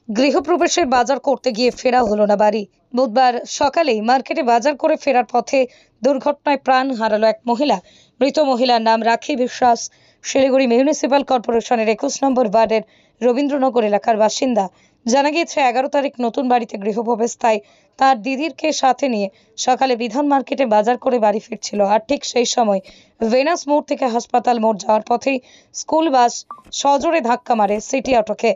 গৃহপ্রবেশের বাজার করতে গিয়ে ফেরা হলো না বাড়ি। বুধবার সকালেই মার্কেটে বাজার করে ফেরার পথে দুর্ঘটনায় প্রাণ হারালো এক মহিলা। মৃত মহিলার নাম রাখি বিশ্বাস, শিলিগুড়ি মিউনিসিপ্যাল কর্পোরেশনের 21 নম্বর ওয়ার্ডের রবীন্দ্রনগর এলাকার বাসিন্দা। জানা গিয়েছে 11 তারিখ নতুন বাড়িতে গৃহপ্রবেশ, তাই তার দিদিরকে সাথে নিয়ে সকালে বিধান মার্কেটে বাজার করে বাড়ি ফিরছিল। আর ঠিক সেই সময় ভেনাস মোড় থেকে হাসপাতাল মোড় যাওয়ার পথেই স্কুল বাস সজোরে ধাক্কা মারে সিটি অটোকে।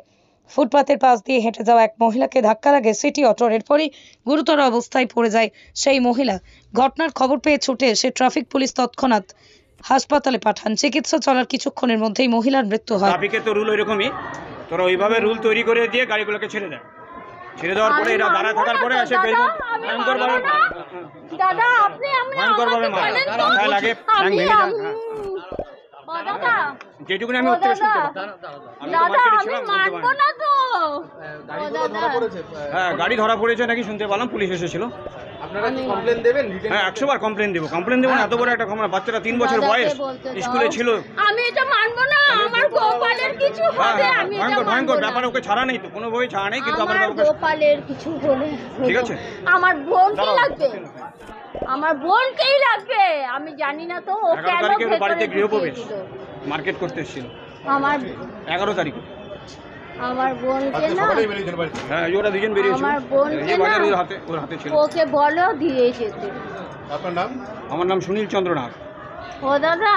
ফুটপাতের পাশ দিয়ে হেঁটে যাওয়া এক মহিলাকে ধাক্কা লাগে সিটি অটোর। এরপরই গুরুতর অবস্থায় পড়ে যায় সেই মহিলা। ঘটনার খবর পেয়ে ছুটে এসে ট্রাফিক পুলিশ তৎক্ষণাৎ হাসপাতালে পাঠান। চিকিৎসা চলার কিছুক্ষণের মধ্যেই মহিলার মৃত্যু হয়। ট্রাফিকে তো রুল ওইরকমই, তোরা ওইভাবে রুল তৈরি করে দিয়ে গাড়িগুলোকে ছেড়ে দেয়। ছেড়ে দেওয়ার পরে এরা দাঁড়ায় থাকার পরে এসে ভয়ঙ্করভাবে লাগে, ভেঙে যায়। যেটুকুনি আমি উত্তরে শুনতে হ্যাঁ, গাড়ি ধরা পড়েছে নাকি শুনতে পেলাম, পুলিশ এসেছিল। হ্যাঁ, 100 বার কমপ্লেন দেবো না, এত বড় একটা ঘটনা। বাচ্চাটা 3 বছর বয়স, স্কুলে ছিল। আমি এটা মানবো না, আমার গোপালের কিছু হবে। আমি এটা ভয়ঙ্কর ব্যাপার, ওকে ছাড়া নেই তো, কোনো বই ছাড়া নেই, কিন্তু আমার গোপালের কিছু হলে ঠিক আছে। আমার বোনকে লাগবে, আমার বোনকেই লাগবে। আমি জানি না তো ও কেন বাড়িতে গৃহপ্রবেশ মার্কেট করতে এসেছিল আমার 11 তারিখে। আমার বোনকে না, হ্যাঁ ওরা দুজন বেরিয়েছিল, আমার বোনকে না ওর হাতে ছিল। ওকে বলো দিয়ে যেতে। আপনার নাম? আমার নাম সুনীল চন্দ্র নাগ। ও দাদা